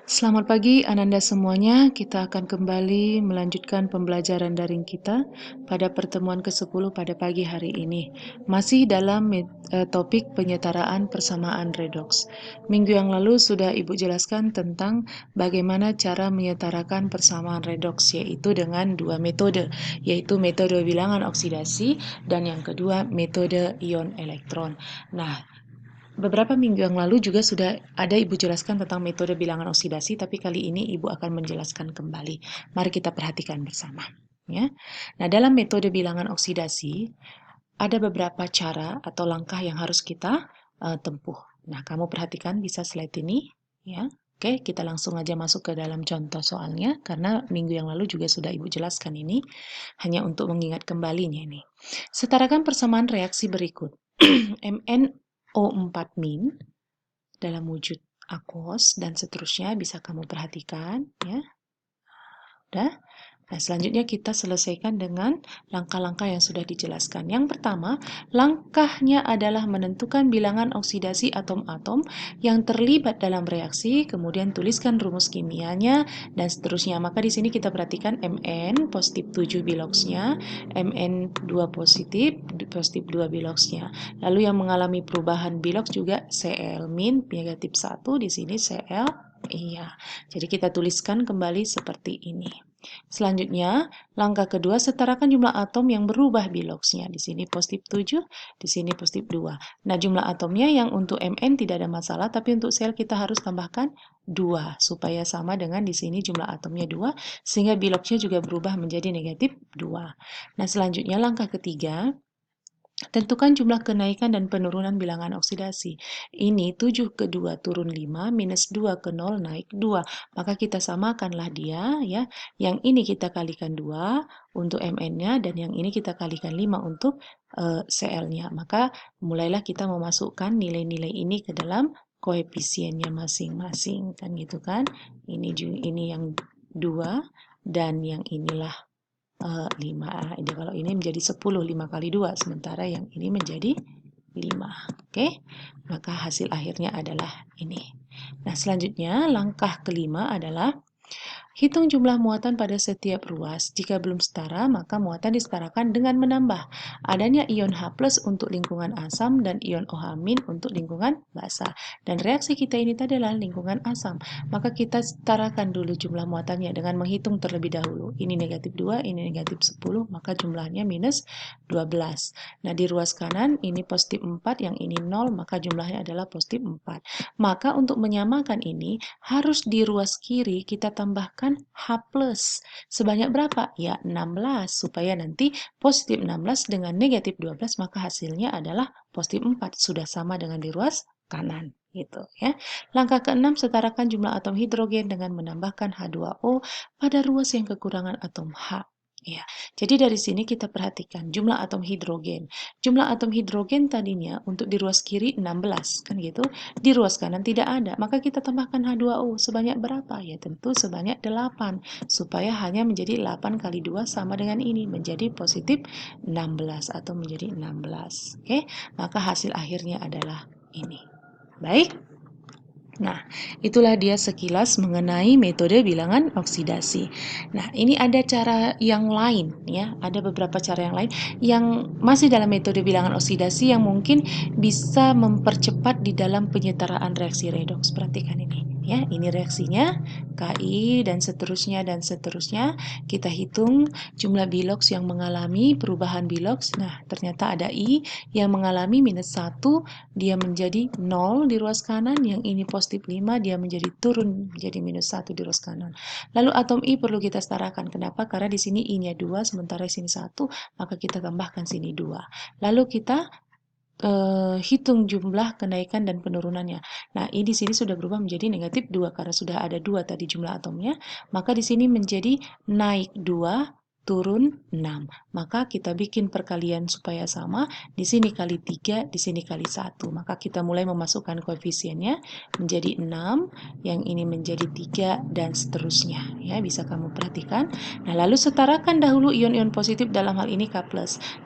Selamat pagi Ananda semuanya, kita akan kembali melanjutkan pembelajaran daring kita pada pertemuan ke-10 pada pagi hari ini. Masih dalam topik penyetaraan persamaan redoks. Minggu yang lalu sudah Ibu jelaskan tentang bagaimana cara menyetarakan persamaan redoks, yaitu dengan dua metode, yaitu metode bilangan oksidasi dan yang kedua metode ion elektron. Nah, beberapa minggu yang lalu juga sudah ada Ibu jelaskan tentang metode bilangan oksidasi, tapi kali ini Ibu akan menjelaskan kembali. Mari kita perhatikan bersama. Ya. Nah, dalam metode bilangan oksidasi, ada beberapa cara atau langkah yang harus kita tempuh. Nah, kamu perhatikan bisa slide ini. Ya. Oke, kita langsung aja masuk ke dalam contoh soalnya, karena minggu yang lalu juga sudah Ibu jelaskan ini, hanya untuk mengingat kembalinya ini. Setarakan persamaan reaksi berikut. MnO4- dalam wujud aquos dan seterusnya bisa kamu perhatikan ya. Udah. Nah, selanjutnya kita selesaikan dengan langkah-langkah yang sudah dijelaskan. Yang pertama, langkahnya adalah menentukan bilangan oksidasi atom-atom yang terlibat dalam reaksi, kemudian tuliskan rumus kimianya, dan seterusnya. Maka di sini kita perhatikan Mn positif 7 biloxnya, Mn2 positif 2 biloxnya. Lalu yang mengalami perubahan bilox juga Cl- negatif 1, di sini Cl. Iya, jadi kita tuliskan kembali seperti ini. Selanjutnya, langkah kedua, setarakan jumlah atom yang berubah biloxnya. Di sini positif 7, di sini positif 2. Nah, jumlah atomnya yang untuk Mn tidak ada masalah, tapi untuk sel kita harus tambahkan 2, supaya sama dengan di sini jumlah atomnya 2, sehingga biloxnya juga berubah menjadi negatif 2. Nah, selanjutnya langkah ketiga, tentukan jumlah kenaikan dan penurunan bilangan oksidasi. Ini 7 ke 2 turun 5, minus 2 ke 0 naik 2. Maka kita samakanlah dia, ya. Yang ini kita kalikan 2 untuk Mn-nya, dan yang ini kita kalikan 5 untuk Cl-nya. Maka mulailah kita memasukkan nilai-nilai ini ke dalam koefisiennya masing-masing. Kan gitu kan? Ini yang 2, dan yang inilah 5. Jadi kalau ini menjadi 10, 5 kali 2, sementara yang ini menjadi 5. Oke, maka hasil akhirnya adalah ini. Nah, selanjutnya langkah kelima adalah hitung jumlah muatan pada setiap ruas. Jika belum setara, maka muatan disetarakan dengan menambah adanya ion H+ untuk lingkungan asam dan ion OH- untuk lingkungan basa. Dan reaksi kita ini adalah lingkungan asam. Maka kita setarakan dulu jumlah muatannya dengan menghitung terlebih dahulu. Ini negatif 2, ini negatif 10, maka jumlahnya minus 12. Nah, di ruas kanan ini positif 4, yang ini 0, maka jumlahnya adalah positif 4. Maka untuk menyamakan ini, harus di ruas kiri kita tambahkan H+. Sebanyak berapa? Ya, 16. Supaya nanti positif 16 dengan negatif 12, maka hasilnya adalah positif 4. Sudah sama dengan di ruas kanan. Gitu ya. Langkah keenam, setarakan jumlah atom hidrogen dengan menambahkan H2O pada ruas yang kekurangan atom H. Ya, jadi dari sini kita perhatikan jumlah atom hidrogen. Jumlah atom hidrogen tadinya untuk di ruas kiri 16, kan gitu. Di ruas kanan tidak ada, maka kita tambahkan H2O. Sebanyak berapa? Ya tentu sebanyak 8, supaya hanya menjadi 8 kali 2 sama dengan ini, menjadi positif 16 atau menjadi 16. Oke, maka hasil akhirnya adalah ini. Baik. Nah, itulah dia sekilas mengenai metode bilangan oksidasi. Nah, ini ada cara yang lain ya, ada beberapa cara yang lain yang masih dalam metode bilangan oksidasi yang mungkin bisa mempercepat di dalam penyetaraan reaksi redoks. Perhatikan ini ya, ini reaksinya Ki dan seterusnya dan seterusnya. Kita hitung jumlah biloks yang mengalami perubahan biloks. Nah, ternyata ada I yang mengalami minus 1, dia menjadi 0 di ruas kanan, yang ini positif 5, dia menjadi turun menjadi minus 1 di ruas kanan. Lalu atom I perlu kita setarakan. Kenapa? Karena di sini I-nya 2, sementara di sini 1, maka kita tambahkan sini 2. Lalu kita hitung jumlah kenaikan dan penurunannya. Nah, I di sini sudah berubah menjadi negatif 2 karena sudah ada 2 tadi jumlah atomnya, maka di sini menjadi naik 2 turun 6. Maka kita bikin perkalian supaya sama, di sini kali 3, di sini kali 1. Maka kita mulai memasukkan koefisiennya menjadi 6, yang ini menjadi 3 dan seterusnya. Ya, bisa kamu perhatikan. Nah, lalu setarakan dahulu ion-ion positif, dalam hal ini K+.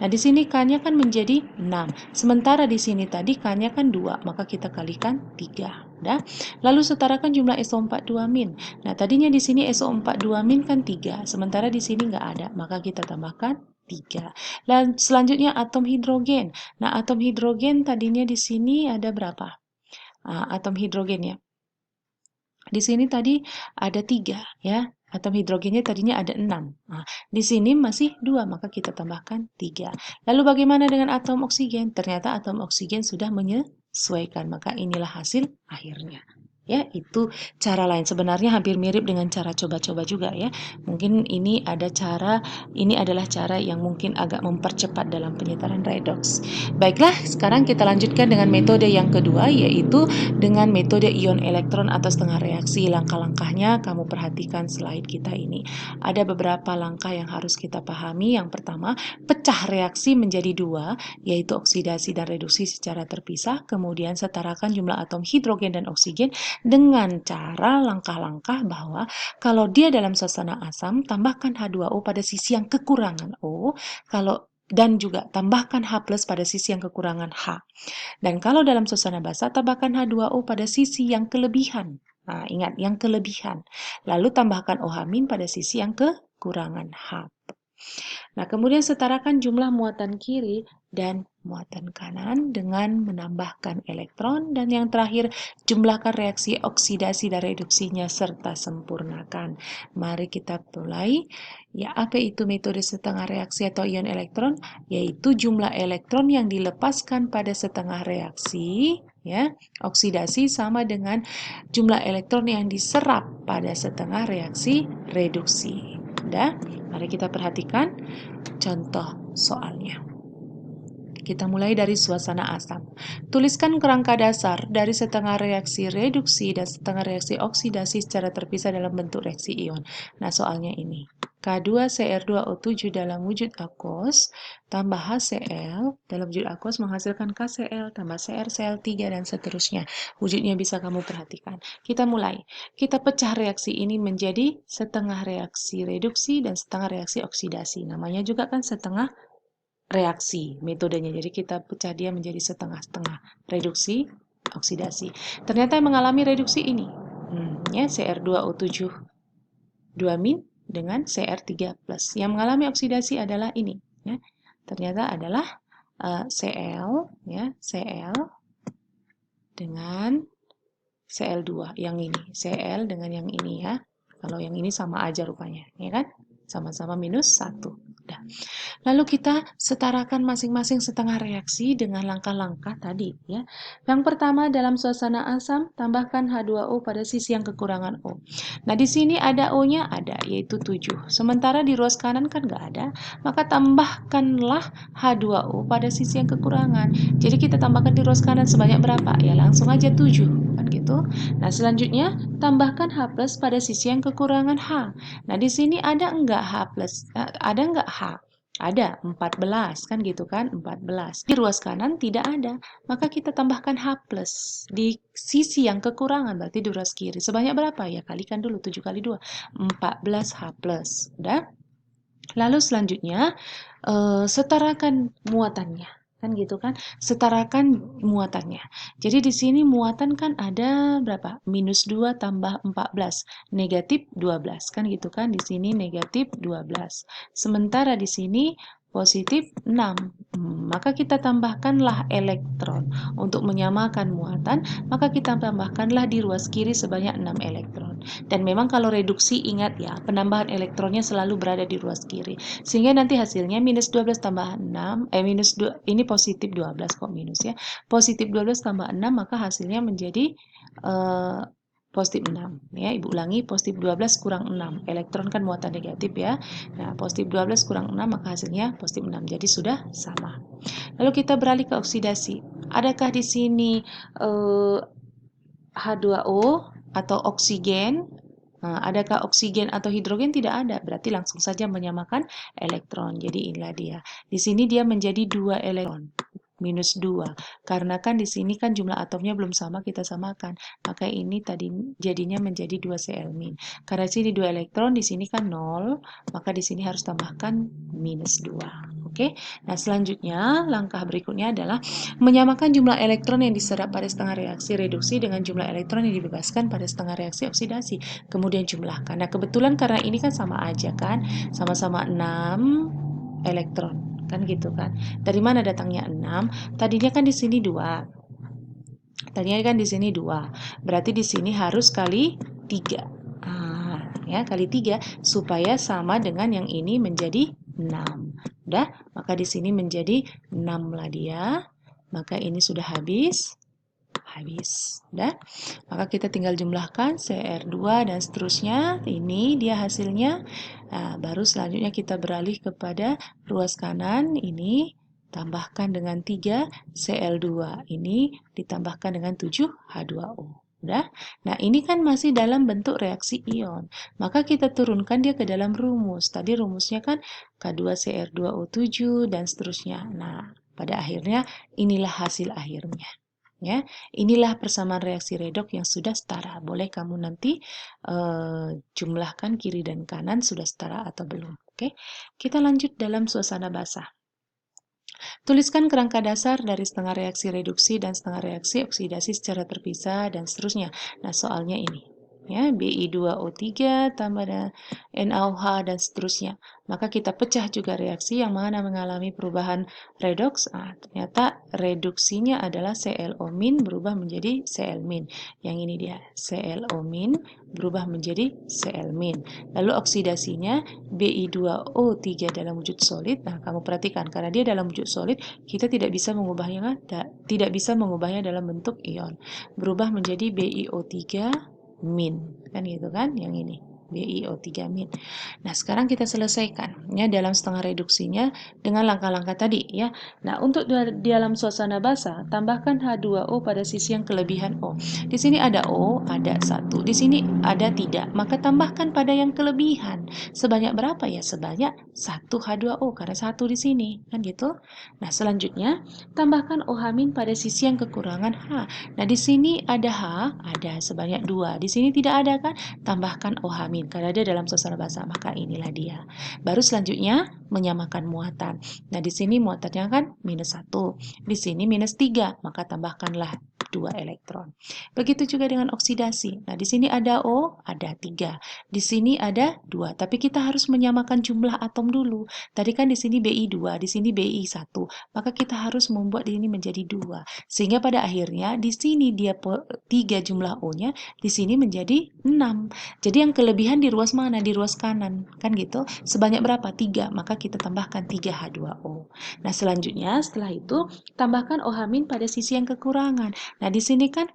Nah, di sini K-nya kan menjadi 6. Sementara di sini tadi K-nya kan 2, maka kita kalikan 3. Udah. Lalu setarakan jumlah SO42-. Nah, tadinya di sini SO42- kan 3, sementara di sini nggak ada, maka kita tambahkan 3. Dan selanjutnya atom hidrogen. Nah, atom hidrogen tadinya di sini ada berapa? Atom hidrogennya. Di sini tadi ada 3 ya. Atom hidrogennya tadinya ada 6. Nah, di sini masih 2, maka kita tambahkan 3. Lalu bagaimana dengan atom oksigen? Ternyata atom oksigen sudah menyesuaikan, maka inilah hasil akhirnya. Ya, itu cara lain. Sebenarnya hampir mirip dengan cara coba-coba juga ya. Mungkin ini adalah cara yang mungkin agak mempercepat dalam penyetaran redoks. Baiklah, sekarang kita lanjutkan dengan metode yang kedua, yaitu dengan metode ion elektron atau setengah reaksi. Langkah-langkahnya kamu perhatikan slide kita ini. Ada beberapa langkah yang harus kita pahami. Yang pertama, pecah reaksi menjadi 2, yaitu oksidasi dan reduksi secara terpisah. Kemudian setarakan jumlah atom hidrogen dan oksigen dengan cara langkah-langkah bahwa kalau dia dalam suasana asam, tambahkan H2O pada sisi yang kekurangan O, dan juga tambahkan H+ pada sisi yang kekurangan H. Dan kalau dalam suasana basa, tambahkan H2O pada sisi yang kelebihan. Nah, ingat, yang kelebihan. Lalu tambahkan OH- pada sisi yang kekurangan H. Nah, kemudian setarakan jumlah muatan kiri dan muatan kanan dengan menambahkan elektron. Dan yang terakhir, jumlahkan reaksi oksidasi dan reduksinya serta sempurnakan. Mari kita mulai. Ya, apa itu metode setengah reaksi atau ion elektron? Yaitu jumlah elektron yang dilepaskan pada setengah reaksi, ya, oksidasi sama dengan jumlah elektron yang diserap pada setengah reaksi reduksi. Udah? Mari kita perhatikan contoh soalnya. Kita mulai dari suasana asam. Tuliskan kerangka dasar dari setengah reaksi reduksi dan setengah reaksi oksidasi secara terpisah dalam bentuk reaksi ion. Nah, soalnya ini. K2Cr2O7 dalam wujud aqueous tambah HCl dalam wujud aqueous menghasilkan KCl tambah CrCl3 dan seterusnya. Wujudnya bisa kamu perhatikan. Kita mulai. Kita pecah reaksi ini menjadi setengah reaksi reduksi dan setengah reaksi oksidasi. Namanya juga kan setengah reaksi metodenya. Jadi kita pecah dia menjadi setengah-setengah. Reduksi, oksidasi. Ternyata yang mengalami reduksi ini. Ya, Cr2O7 2- dengan Cr3+. Yang mengalami oksidasi adalah ini. Ya. Ternyata adalah Cl, ya, Cl dengan Cl2 yang ini. Cl dengan yang ini ya. Kalau yang ini sama aja rupanya, ya kan? Sama-sama -1. Udah. Lalu kita setarakan masing-masing setengah reaksi dengan langkah-langkah tadi ya. Yang pertama, dalam suasana asam tambahkan H2O pada sisi yang kekurangan O. Nah, di sini ada O-nya ada, yaitu 7. Sementara di ruas kanan kan nggak ada, maka tambahkanlah H2O pada sisi yang kekurangan. Jadi kita tambahkan di ruas kanan sebanyak berapa? Ya langsung aja 7 kan gitu. Nah, selanjutnya tambahkan H+ pada sisi yang kekurangan H. Nah, di sini ada enggak H+? Ada enggak H? Ada 14 kan gitu kan, 14. Di ruas kanan tidak ada, maka kita tambahkan H+ di sisi yang kekurangan, berarti di ruas kiri. Sebanyak berapa? Ya kalikan dulu 7 kali 2, 14 H+. Udah? Lalu selanjutnya setarakan muatannya. Kan gitu kan? Setarakan muatannya. Jadi di sini muatan kan ada berapa? -2 tambah 14, negatif 12. Kan gitu kan? Di sini negatif 12. Sementara di sini positif 6. Maka kita tambahkanlah elektron. Untuk menyamakan muatan, maka kita tambahkanlah di ruas kiri sebanyak 6 elektron. Dan memang kalau reduksi ingat ya, penambahan elektronnya selalu berada di ruas kiri. Sehingga nanti hasilnya -12 tambah 6, -2, ini positif 12 kok minus ya. Positif 12 tambah 6, maka hasilnya menjadi positif 6. Ya, Ibu ulangi, positif 12 kurang 6. Elektron kan muatan negatif ya. Nah, positif 12 kurang 6, maka hasilnya positif 6. Jadi sudah sama. Lalu kita beralih ke oksidasi. Adakah di sini H2O atau oksigen? Nah, adakah oksigen atau hidrogen? Tidak ada, berarti langsung saja menyamakan elektron. Jadi inilah dia. Di sini dia menjadi 2 elektron, -2. Karena kan di sini kan jumlah atomnya belum sama, kita samakan. Maka ini tadi jadinya menjadi 2 Cl-. Karena sini 2 elektron, di sini kan 0, maka di sini harus tambahkan -2. Oke, nah selanjutnya langkah berikutnya adalah menyamakan jumlah elektron yang diserap pada setengah reaksi reduksi dengan jumlah elektron yang dibebaskan pada setengah reaksi oksidasi. Kemudian jumlahkan. Nah kebetulan karena ini kan sama aja kan, sama-sama 6 elektron, kan gitu kan. Dari mana datangnya 6? Tadinya kan di sini 2. Tadinya kan di sini 2. Berarti di sini harus kali 3. Ya, kali 3 supaya sama dengan yang ini menjadi 6. Udah, maka di sini menjadi 6 lah dia. Maka ini sudah habis. Udah. Maka kita tinggal jumlahkan CR2 dan seterusnya. Ini dia hasilnya. Nah, baru selanjutnya kita beralih kepada ruas kanan. Ini tambahkan dengan 3 Cl2. Ini ditambahkan dengan 7 H2O. Udah. Nah, ini kan masih dalam bentuk reaksi ion. Maka kita turunkan dia ke dalam rumus. Tadi rumusnya kan K2CR2O7 dan seterusnya. Nah, pada akhirnya inilah hasil akhirnya. Ya, inilah persamaan reaksi redoks yang sudah setara. Boleh kamu nanti jumlahkan kiri dan kanan sudah setara atau belum. Oke, kita lanjut dalam suasana basah. Tuliskan kerangka dasar dari setengah reaksi reduksi dan setengah reaksi oksidasi secara terpisah dan seterusnya. Nah, soalnya ini. Ya, Bi2O3 tambah NaOH dan seterusnya. Maka kita pecah juga reaksi yang mana mengalami perubahan redoks. Ternyata reduksinya adalah ClO- berubah menjadi Cl-. Yang ini dia, ClO- berubah menjadi Cl-. Lalu oksidasinya Bi2O3 dalam wujud solid. Nah, kamu perhatikan karena dia dalam wujud solid, kita tidak bisa mengubahnya dalam bentuk ion. Berubah menjadi BiO3-, kan gitu kan, yang ini BiO3-. Nah, sekarang kita selesaikan ya dalam setengah reduksinya dengan langkah-langkah tadi ya. Nah, untuk dalam suasana basah, tambahkan H2O pada sisi yang kelebihan O. Di sini ada O, ada 1. Di sini ada 3. Maka tambahkan pada yang kelebihan. Sebanyak berapa ya? Sebanyak 1 H2O karena 1 di sini, kan gitu. Nah, selanjutnya tambahkan OH- pada sisi yang kekurangan H. Nah, di sini ada H, ada sebanyak 2. Di sini tidak ada kan? Tambahkan OH- karena dia dalam suasana basah, maka inilah dia. Baru selanjutnya menyamakan muatan. Nah, di sini muatannya kan -1. Di sini -3, maka tambahkanlah 2 elektron. Begitu juga dengan oksidasi. Nah, di sini ada O, ada 3. Di sini ada 2, tapi kita harus menyamakan jumlah atom dulu. Tadi kan di sini Bi2, di sini Bi1. Maka kita harus membuat ini menjadi 2. Sehingga pada akhirnya di sini dia 3 jumlah O-nya, di sini menjadi 6. Jadi yang kelebihan di ruas mana? Di ruas kanan, kan gitu. Sebanyak berapa? 3, maka kita tambahkan 3 H2O. Nah, selanjutnya setelah itu tambahkan OH- pada sisi yang kekurangan. Nah, di sini kan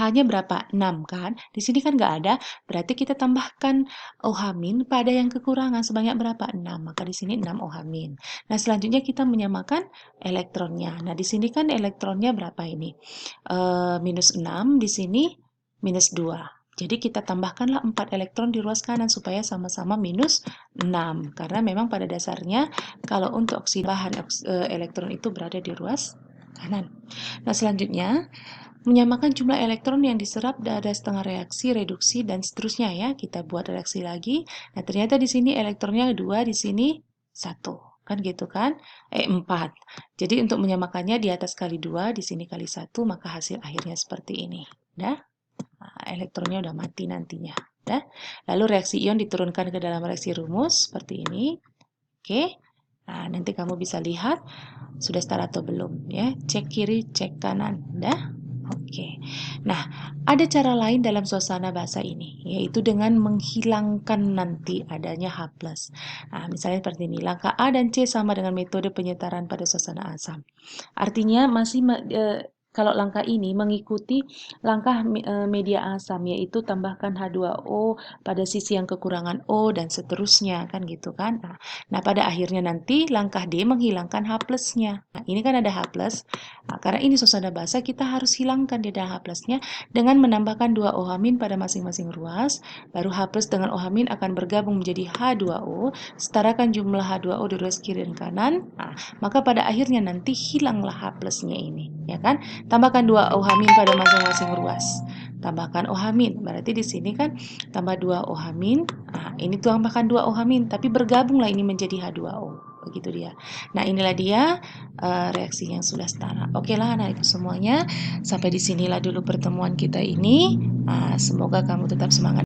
hanya berapa? 6 kan? Di sini kan nggak ada, berarti kita tambahkan OH- pada yang kekurangan sebanyak berapa? 6. Maka di sini 6 OH-. Nah, selanjutnya kita menyamakan elektronnya. Nah, di sini kan elektronnya berapa ini? -6, di sini -2. Jadi kita tambahkanlah 4 elektron di ruas kanan supaya sama-sama -6. Karena memang pada dasarnya kalau untuk bahan elektron itu berada di ruas kanan. Nah, selanjutnya menyamakan jumlah elektron yang diserap dari setengah reaksi, reduksi, dan seterusnya ya. Kita buat reaksi lagi. Nah, ternyata di sini elektronnya 2, di sini 1. Kan gitu kan? 4. Jadi untuk menyamakannya di atas kali 2, di sini kali 1, maka hasil akhirnya seperti ini. Nah, elektronnya udah mati nantinya. Lalu reaksi ion diturunkan ke dalam reaksi rumus seperti ini. Oke. Nah, nanti kamu bisa lihat sudah setara atau belum ya. Cek kiri, cek kanan. Oke. Nah, ada cara lain dalam suasana basah ini, yaitu dengan menghilangkan nanti adanya H+. Nah, misalnya seperti ini. Langkah A dan C sama dengan metode penyetaran pada suasana asam. Artinya masih kalau langkah ini mengikuti langkah media asam, yaitu tambahkan H2O pada sisi yang kekurangan O dan seterusnya, kan gitu kan. Nah, pada akhirnya nanti langkah D menghilangkan H+-nya. Nah, ini kan ada H+. Nah, karena ini suasana basah, kita harus hilangkan di H+-nya dengan menambahkan 2 OH- pada masing-masing ruas. Baru H+ dengan OH- akan bergabung menjadi H2O. Setarakan jumlah H2O di ruas kiri dan kanan. Nah, maka pada akhirnya nanti hilanglah H+-nya ini, ya kan? Tambahkan 2 OH- pada masing-masing ruas. Tambahkan OH-, berarti di sini kan tambah 2 OH-. Nah, ini tambahkan 2 OH-, tapi bergabunglah ini menjadi H2O. begitu dia. Nah, inilah dia reaksi yang sudah setara. Oke lah anak-anakku semuanya, sampai disinilah dulu pertemuan kita ini. Semoga kamu tetap semangat